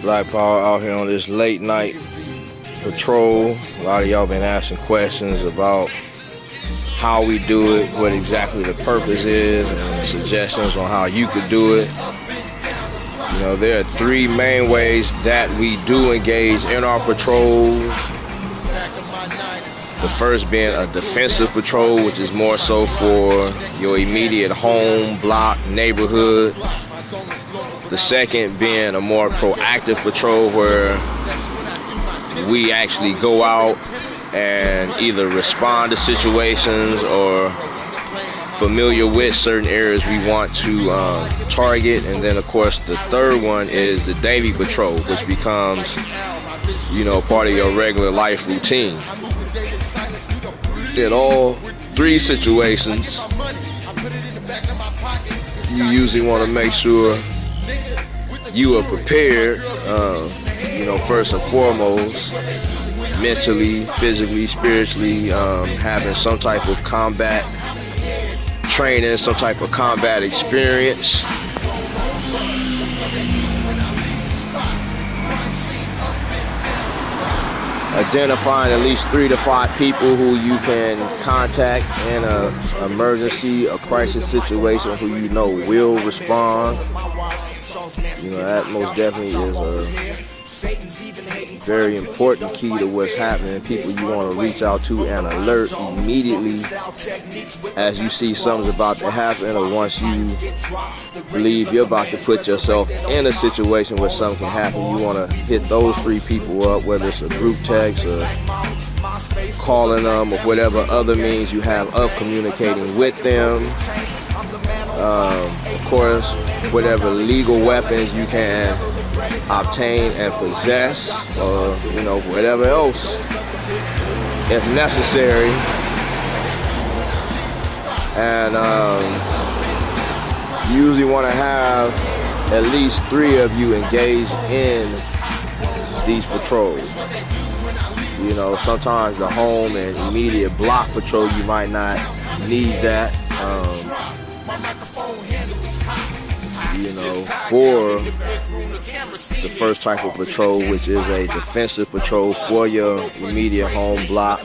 Black Power out here on this late night patrol. A lot of y'all been asking questions about how we do it, what exactly the purpose is, and suggestions on how you could do it. You know, there are three main ways that we do engage in our patrols. The first being a defensive patrol, which is more so for your immediate home, block, neighborhood. The second being a more proactive patrol where we actually go out and either respond to situations or familiar with certain areas we want to target. And then of course the third one is the daily patrol, which becomes, you know, part of your regular life routine. In all three situations, you usually want to make sure you are prepared, you know, first and foremost, mentally, physically, spiritually, having some type of combat training, some type of combat experience. Identifying at least 3 to 5 people who you can contact in an emergency, a crisis situation, who you know will respond. You know, that most definitely is a very important key to what's happening. People you want to reach out to and alert immediately as you see something's about to happen, or once you believe you're about to put yourself in a situation where something can happen. You want to hit those 3 people up, whether it's a group text or calling them or whatever other means you have of communicating with them. Of course, whatever legal weapons you can obtain and possess, or you know, whatever else if necessary. And you usually want to have at least 3 of you engaged in these patrols. You know, sometimes the home and immediate block patrol, you might not need that. You know, for the first type of patrol, which is a defensive patrol for your immediate home, block,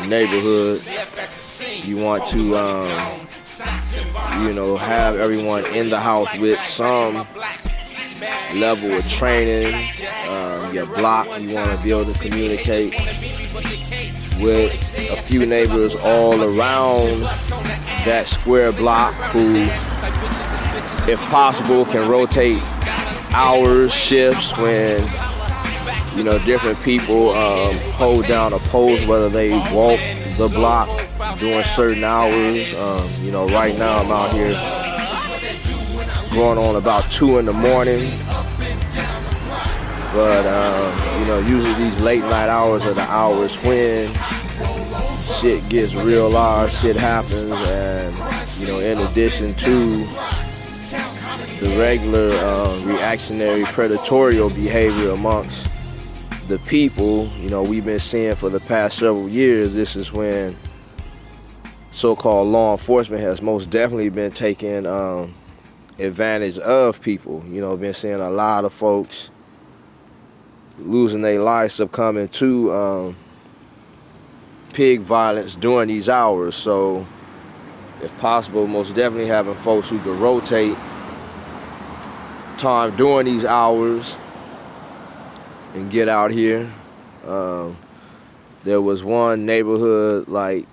neighborhood, you want to, you know, have everyone in the house with some level of training. Your block, you want to be able to communicate with a few neighbors all around that square block who, if possible, can rotate hours, shifts, when, you know, different people hold down a post, whether they walk the block during certain hours. You know, right now I'm out here going on about 2 in the morning. But, you know, usually these late night hours are the hours when shit gets real large, shit happens, and, you know, in addition to the regular reactionary predatorial behavior amongst the people, you know, we've been seeing for the past several years, this is when so-called law enforcement has most definitely been taking advantage of people. You know, been seeing a lot of folks losing their lives, succumbing to pig violence during these hours. So if possible, most definitely having folks who could rotate time during these hours and get out here. There was one neighborhood like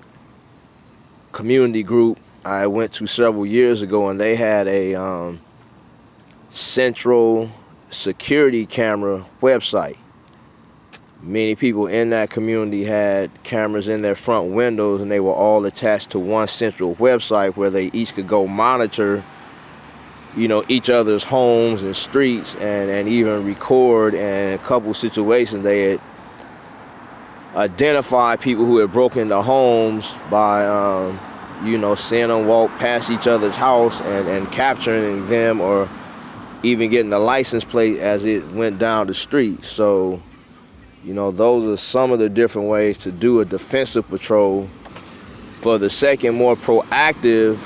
community group I went to several years ago, and they had a central security camera website. Many people in that community had cameras in their front windows, and they were all attached to one central website where they each could go monitor, you know, each other's homes and streets, and even record. And in a couple situations they had identified people who had broken into homes by you know, seeing them walk past each other's house and capturing them, or even getting the license plate as it went down the street. So, you know, those are some of the different ways to do a defensive patrol. For the second, more proactive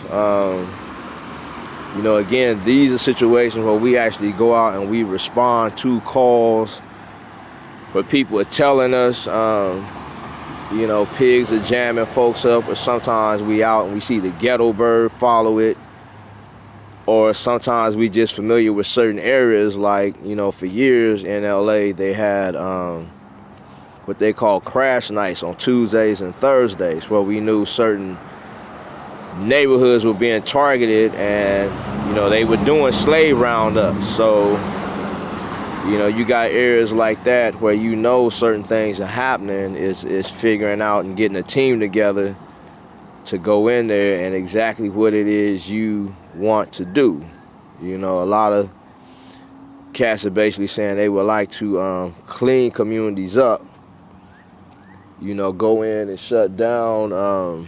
You know, again, these are situations where we actually go out and we respond to calls where people are telling us, you know, pigs are jamming folks up, or sometimes we out and we see the ghetto bird follow it, or sometimes we just familiar with certain areas. Like, you know, for years in LA they had what they call crash nights on Tuesdays and Thursdays, where we knew certain neighborhoods were being targeted, and you know, they were doing slave roundups. So, you know, you got areas like that where you know certain things are happening. Is figuring out and getting a team together to go in there and exactly what it is you want to do. You know, a lot of cats are basically saying they would like to clean communities up, you know, go in and shut down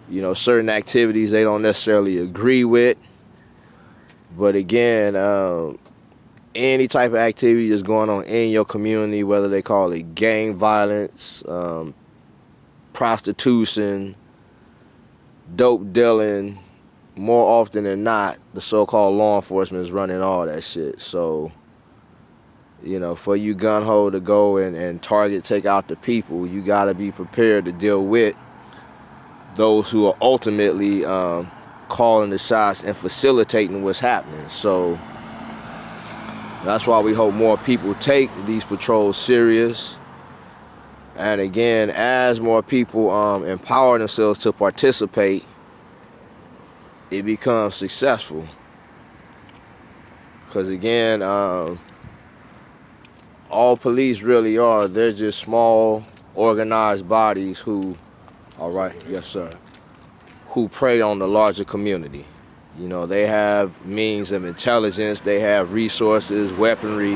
you know, certain activities they don't necessarily agree with. But again, any type of activity that's going on in your community, whether they call it gang violence, prostitution, dope dealing, more often than not, the so-called law enforcement is running all that shit. So, you know, for you gun-ho to go and target, take out the people, you got to be prepared to deal with those who are ultimately calling the shots and facilitating what's happening. So that's why we hope more people take these patrols serious. And again, as more people empower themselves to participate, it becomes successful. Because again, all police really are, they're just small, organized bodies who, all right, yes sir, who prey on the larger community. You know, they have means of intelligence, they have resources, weaponry,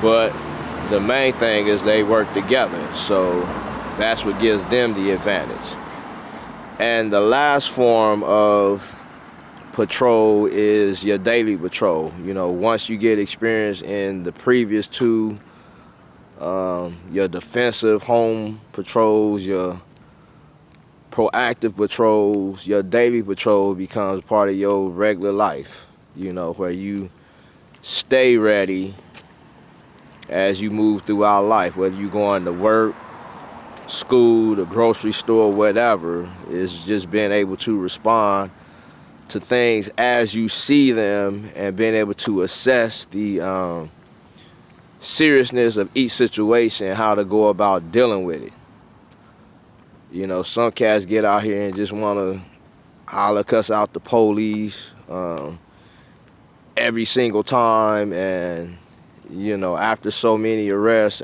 but the main thing is they work together, so that's what gives them the advantage. And the last form of patrol is your daily patrol. You know, once you get experience in the previous two, your defensive home patrols, your proactive patrols, your daily patrol becomes part of your regular life, you know, where you stay ready as you move throughout life, whether you're going to work, school, the grocery store, whatever. Is just being able to respond to things as you see them and being able to assess the seriousness of each situation and how to go about dealing with it. You know, some cats get out here and just want to holler, cuss out the police every single time, and you know, after so many arrests,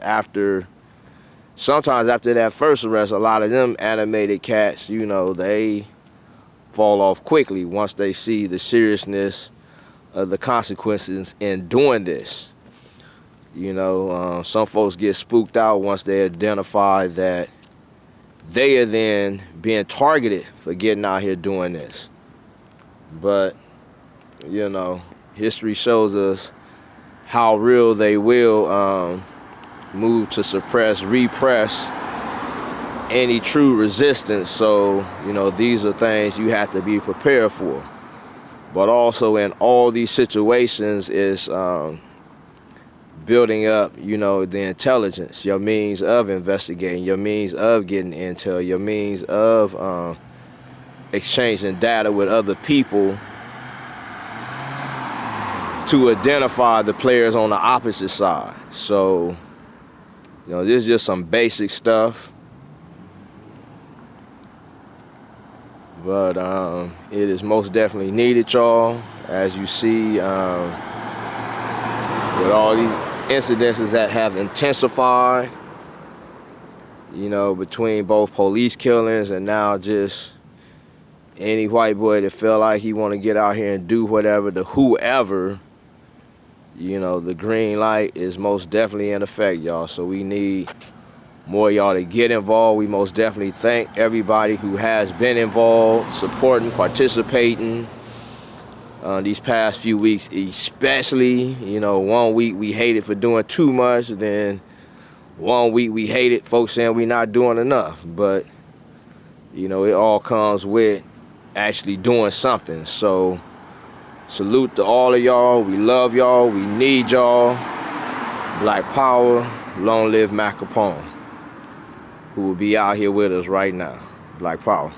sometimes after that first arrest, a lot of them animated cats, you know, they fall off quickly once they see the seriousness of the consequences in doing this. You know, some folks get spooked out once they identify that they are then being targeted for getting out here doing this. But, you know, history shows us how real they will move to suppress, repress any true resistance. So, you know, these are things you have to be prepared for. But also in all these situations is building up, you know, the intelligence, your means of investigating, your means of getting intel, your means of exchanging data with other people to identify the players on the opposite side. So, you know, this is just some basic stuff. But it is most definitely needed, y'all. As you see, with all these incidences that have intensified, you know, between both police killings and now just any white boy that feel like he want to get out here and do whatever to whoever, you know, the green light is most definitely in effect, y'all. So we need more of y'all to get involved. We most definitely thank everybody who has been involved, supporting, participating these past few weeks, especially. You know, 1 week we hated for doing too much, then 1 week we hated folks saying we not doing enough. But, you know, it all comes with actually doing something. So salute to all of y'all. We love y'all. We need y'all. Black Power. Long live Mac Capone, who will be out here with us right now. Black Power.